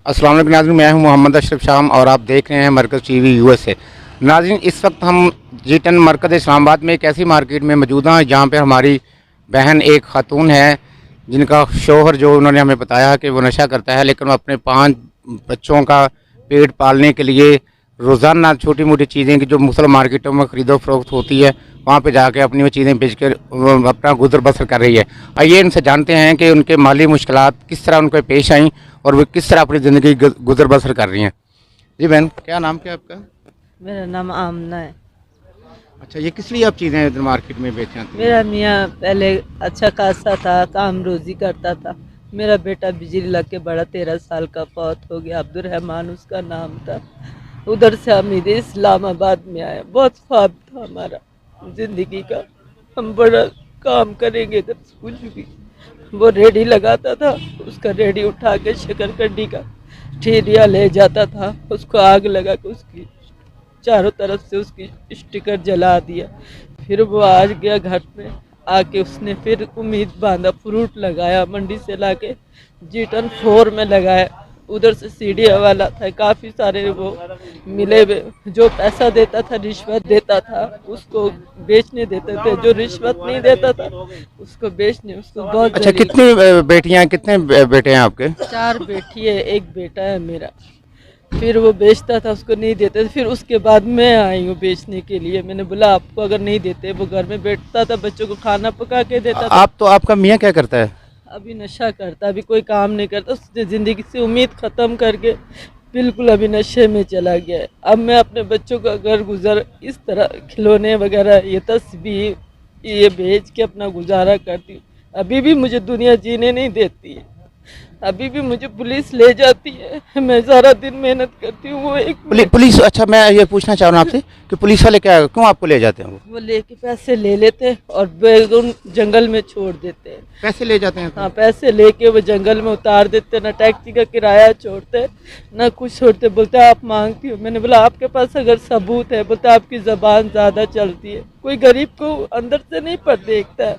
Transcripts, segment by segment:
अस्सलाम वालेकुम नाज़रीन, मैं हूं मोहम्मद अशरफ शाम और आप देख रहे हैं मरकज़ टीवी यूएसए। नाज़रीन, इस वक्त हम जी10 मरकज़ इस्लामाबाद में एक ऐसी मार्केट में मौजूद हैं जहां पे हमारी बहन एक खातून है जिनका शौहर जो उन्होंने हमें बताया कि वो नशा करता है, लेकिन वो अपने 5 बच्चों का पेट पालने के लिए रोज़ाना छोटी मोटी चीज़ें की जो मुख्तलिफ मार्केटों में ख़रीदो फरोख्त होती है वहाँ पे जाके अपनी वो चीज़ें बेच कर अपना गुजर बसर कर रही है। आइए इनसे जानते हैं कि उनके माली मुश्किलात किस तरह उनको पेश आई और वो किस तरह अपनी ज़िंदगी गुजर बसर कर रही हैं। जी बहन, क्या नाम क्या है आपका? मेरा नाम आमना है। अच्छा, ये किस लिए आप चीज़ें इधर मार्केट में बेचना हैं? मेरा मियाँ पहले अच्छा खासा था, काम रोज़ी करता था। मेरा बेटा बिजली लग के बड़ा 13 साल का फौत हो गया। अब्दुर्रहमान उसका नाम था। उधर से हम इधर इस्लामाबाद में आए। बहुत ख्वाब था हमारा ज़िंदगी का, हम बड़ा काम करेंगे इधर से कुछ भी। वो रेडी लगाता था, उसका रेडी उठा के शकरकंडी का ठेलिया ले जाता था, उसको आग लगा के उसकी चारों तरफ से उसकी स्टिकर जला दिया। फिर वो आज गया घर में, आके उसने फिर उम्मीद बांधा, फ्रूट लगाया मंडी से लाके जी10 4 में लगाया। उधर से सीढ़िया वाला था, काफ़ी सारे वो मिले हुए, जो पैसा देता था रिश्वत देता था उसको बेचने देते थे, जो रिश्वत नहीं देता था उसको बेचने। उसको बहुत अच्छा, कितनी बेटियाँ हैं, कितने बेटे हैं आपके? 4 बेटी है, 1 बेटा है मेरा। फिर वो बेचता था, उसको नहीं देते थे। फिर उसके बाद मैं आई हूँ बेचने के लिए। मैंने बोला आपको अगर नहीं देते, वो घर में बैठता था, बच्चों को खाना पका के देता था। आप तो आपका मियाँ क्या करता है? अभी नशा करता, अभी कोई काम नहीं करता। उसने ज़िंदगी से उम्मीद ख़त्म करके बिल्कुल अभी नशे में चला गया है। अब मैं अपने बच्चों का घर गुजर इस तरह खिलौने वगैरह ये तस्वीर ये बेच के अपना गुजारा करती हूँ। अभी भी मुझे दुनिया जीने नहीं देती है, अभी भी मुझे पुलिस ले जाती है। मैं सारा दिन मेहनत करती हूँ। वो एक पुलिस, अच्छा मैं ये पूछना चाह रहा हूँ आपसे कि पुलिस वाले क्या क्यों आपको ले जाते हैं? वो लेके पैसे ले लेते हैं और बैगुन जंगल में छोड़ देते हैं। पैसे ले जाते हैं? हाँ, पैसे लेके वो जंगल में उतार देते, ना टैक्सी का किराया छोड़ते ना कुछ छोड़ते। बोलते आप मांगती हो। मैंने बोला आपके पास अगर सबूत है? बोलते आपकी ज़बान ज़्यादा चलती है। कोई गरीब को अंदर से नहीं पर देखता है।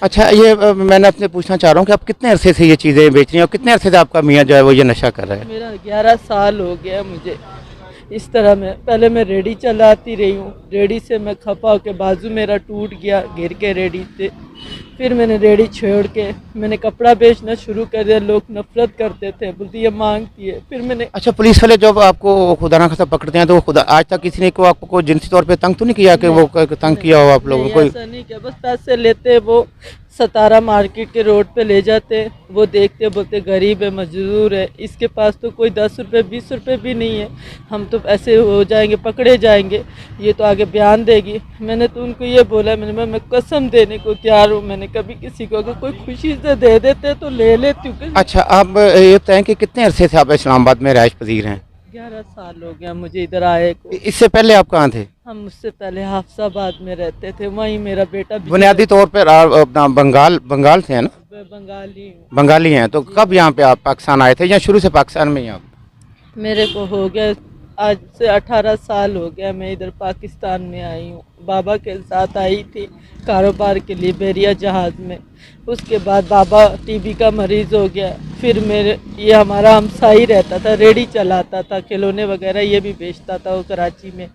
अच्छा, ये मैंने आपसे पूछना चाह रहा हूँ कि आप कितने अरसे से ये चीज़ें बेच रही हैं और कितने अरसे से आपका मियाँ जो है वो ये नशा कर रहा है? मेरा 11 साल हो गया मुझे इस तरह में। पहले मैं रेडी चलाती रही हूँ, रेडी से मैं खपा होकर बाजू मेरा टूट गया गिर के रेडी से। फिर मैंने रेडी छोड़ के मैंने कपड़ा बेचना शुरू कर दिया। लोग नफरत करते थे, बोलती ये मांगती है। फिर मैंने अच्छा, पुलिस वाले जब आपको खुदा ना खास्ता पकड़ते हैं तो खुदा आज तक किसी ने को आपको कोई जिनसी तौर पे तंग तो नहीं किया कि वो तंग किया हो आप लोगों को? ऐसा नहीं किया, बस पैसे लेते। वो सतारा मार्केट के रोड पे ले जाते, वो देखते बोलते गरीब है मजदूर है, इसके पास तो कोई 10 रुपये 20 रुपये भी नहीं है, हम तो ऐसे हो जाएंगे, पकड़े जाएंगे, ये तो आगे बयान देगी। मैंने तो उनको ये बोला, मैं कसम देने को तैयार हूँ। मैंने कभी किसी को अगर कोई खुशी से दे देते तो ले लेती हूँ। अच्छा, आप ये बताएं कि कितने अरसे से आप इस्लामाबाद में रिहाइश पजीर हैं? 11 साल हो गया मुझे इधर आए को। इससे पहले आप कहाँ थे? हम उससे पहले हाफसाबाद में रहते थे, वहीं मेरा बेटा बुनियादी तौर पर अपना बंगाल से है ना? बंगाली हूँ। बंगाली हैं। तो कब यहाँ पे आप पाकिस्तान आए थे या शुरू से पाकिस्तान में ही आप? मेरे को हो गया आज से 18 साल हो गया मैं इधर पाकिस्तान में आई हूँ। बाबा के साथ आई थी कारोबार के लिए बैरिया जहाज़ में। उसके बाद बाबा टीबी का मरीज़ हो गया। फिर मेरे ये हमारा हमसाई रहता था, रेडी चलाता था, खिलौने वगैरह ये भी बेचता था वो कराची में।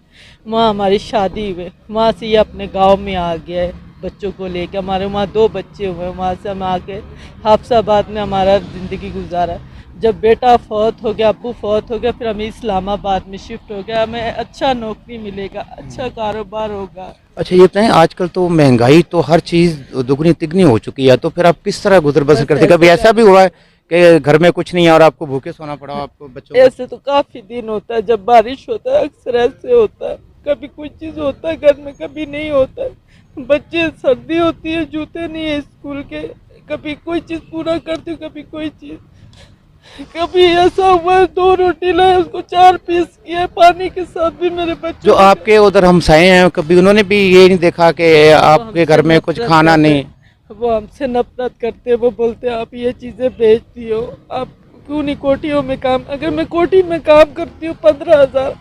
वहाँ हमारी शादी हुई, वहाँ से ये अपने गांव में आ गया है बच्चों को लेकर। हमारे वहाँ 2 बच्चे हुए, वहाँ से हम आके हाफसाबाद में हमारा ज़िंदगी गुजारा। जब बेटा फौत हो गया, अब्बू फौत हो गया, फिर हम इस्लामाबाद में शिफ्ट हो गया। हमें अच्छा नौकरी मिलेगा, अच्छा कारोबार होगा। अच्छा, ये बताएं आजकल तो महंगाई तो हर चीज़ दुगनी तिगनी हो चुकी है, तो फिर आप किस तरह गुजर बसर करते हैं? कभी ऐसा भी हुआ है कि घर में कुछ नहीं है और आपको भूखे सोना पड़ा हो आपको बच्चों को? ऐसे तो काफ़ी दिन होता है, जब बारिश होता है अक्सर ऐसे होता है। कभी कुछ चीज़ होता है घर में, कभी नहीं होता है। बच्चे सर्दी होती है, जूते नहीं है स्कूल के, कभी कोई चीज़ पूरा करती हूँ, कभी कोई चीज़। कभी ऐसा हुआ 2 रोटी लाए, उसको 4 पीस किया पानी के साथ भी मेरे बच्चे। जो आपके उधर हमसाए हैं कभी उन्होंने भी ये नहीं देखा कि आपके घर में कुछ खाना नहीं? वो हमसे नफरत करते, वो बोलते आप ये चीज़ें बेचती हो, आप क्यों नहीं कोठियों में काम? अगर मैं कोठी में काम करती हूँ 15,000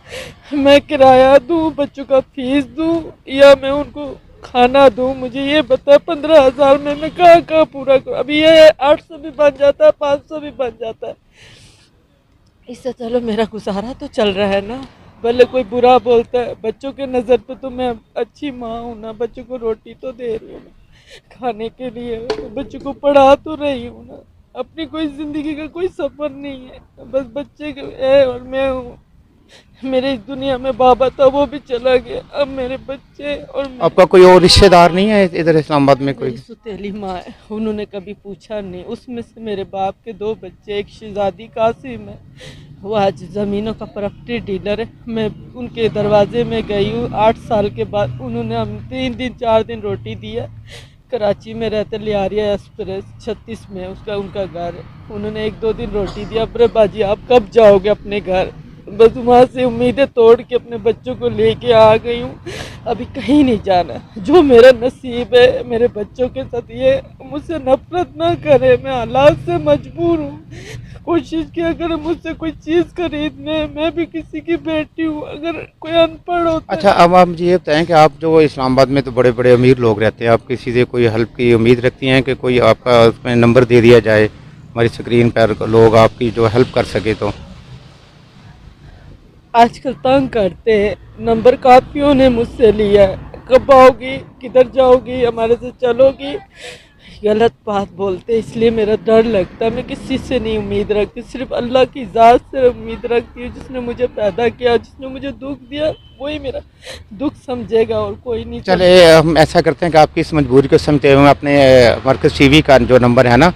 मैं किराया दूँ, बच्चों का फीस दूँ या मैं उनको खाना दूँ? मुझे ये बता 15,000 में मैं कहाँ पूरा करूँ? अभी ये 800 भी बन जाता है, 500 भी बन जाता है। इससे चलो मेरा गुजारा तो चल रहा है ना। भले कोई बुरा बोलता है, बच्चों के नज़र पे तो मैं अच्छी माँ हूँ ना, बच्चों को रोटी तो दे रही हूँ ना खाने के लिए, बच्चों को पढ़ा तो रही हूँ ना। अपनी कोई ज़िंदगी का कोई सफ़र नहीं है, बस बच्चे है और मैं हूँ। मेरे इस दुनिया में बाबा था, वो भी चला गया, अब मेरे बच्चे और मैं। आपका कोई और रिश्तेदार नहीं है इधर इस्लामाबाद में कोई? मेरी सुतेली माँ है, उन्होंने कभी पूछा नहीं। उसमें से मेरे बाप के 2 बच्चे, एक शहजादी कासिम है, वो आज ज़मीनों का प्रॉपर्टी डीलर है। मैं उनके दरवाजे में गई हूँ 8 साल के बाद, उन्होंने हम 3 दिन 4 दिन रोटी दिया। कराची में रहते लियारिया एक्सप्रेस 36 में उसका उनका घर है। उन्होंने 1-2 दिन रोटी दिया। अरे बाजी आप कब जाओगे अपने घर? बस वहाँ से उम्मीदें तोड़ के अपने बच्चों को लेके आ गई हूँ, अभी कहीं नहीं जाना। जो मेरा नसीब है मेरे बच्चों के साथ, ये मुझसे नफरत ना करे, मैं हालात से मजबूर हूँ। कोशिश की अगर मुझसे कोई चीज़ खरीदने, मैं भी किसी की बेटी हूँ, अगर कोई अनपढ़ होता अच्छा, अब आप मुझे ये बताएं कि आप जो इस्लामाबाद में तो बड़े बड़े अमीर लोग रहते हैं, आप किसी से कोई हेल्प की उम्मीद रखती हैं कि कोई आपका उसमें नंबर दे दिया जाए हमारी स्क्रीन पर, लोग आपकी जो हेल्प कर सके तो? आजकल तंग करते हैं, नंबर काफियों ने मुझसे लिया है। कब आओगी, किधर जाओगी, हमारे से चलोगी? गलत बात बोलते हैं, इसलिए मेरा डर लगता है। मैं किसी से नहीं उम्मीद रखती, सिर्फ अल्लाह की ज़ात से उम्मीद रखती हूँ, जिसने मुझे पैदा किया, जिसने मुझे दुख दिया, वही मेरा दुख समझेगा और कोई नहीं चले, हम ऐसा करते हैं कि आपकी इस मजबूरी को समझते हुए अपने मरकज़ टीवी का जो नंबर है ना,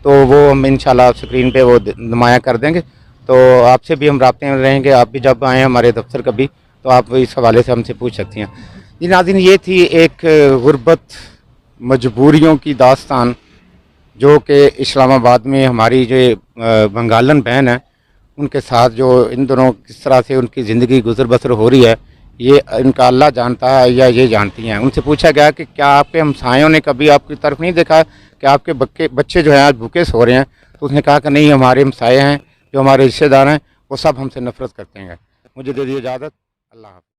तो वो हम इंशाल्लाह स्क्रीन पे वो नुमाया कर देंगे। तो आपसे भी हम राब्ते में रहेंगे, आप भी जब आएँ हमारे दफ्तर कभी तो आप इस हवाले से हमसे पूछ सकती हैं। जी नाज़रीन, ये थी एक गुर्बत मजबूरियों की दास्तान, जो कि इस्लामाबाद में हमारी जो बंगालन बहन है उनके साथ जो इन दोनों किस तरह से उनकी ज़िंदगी गुजर बसर हो रही है, ये इनका अल्लाह जानता है या ये जानती हैं। उनसे पूछा गया कि क्या आपके हमसायों ने कभी आपकी तरफ नहीं देखा कि आपके बच्चे जो हैं आज भूखे सो रहे हैं? तो उसने कहा कि नहीं, हमारे हमसाए हैं, जो हमारे रिश्तेदार हैं, वो सब हमसे नफरत करते हैं। मुझे दे दीजिए इजाज़त। अल्लाह हाफ़िज़।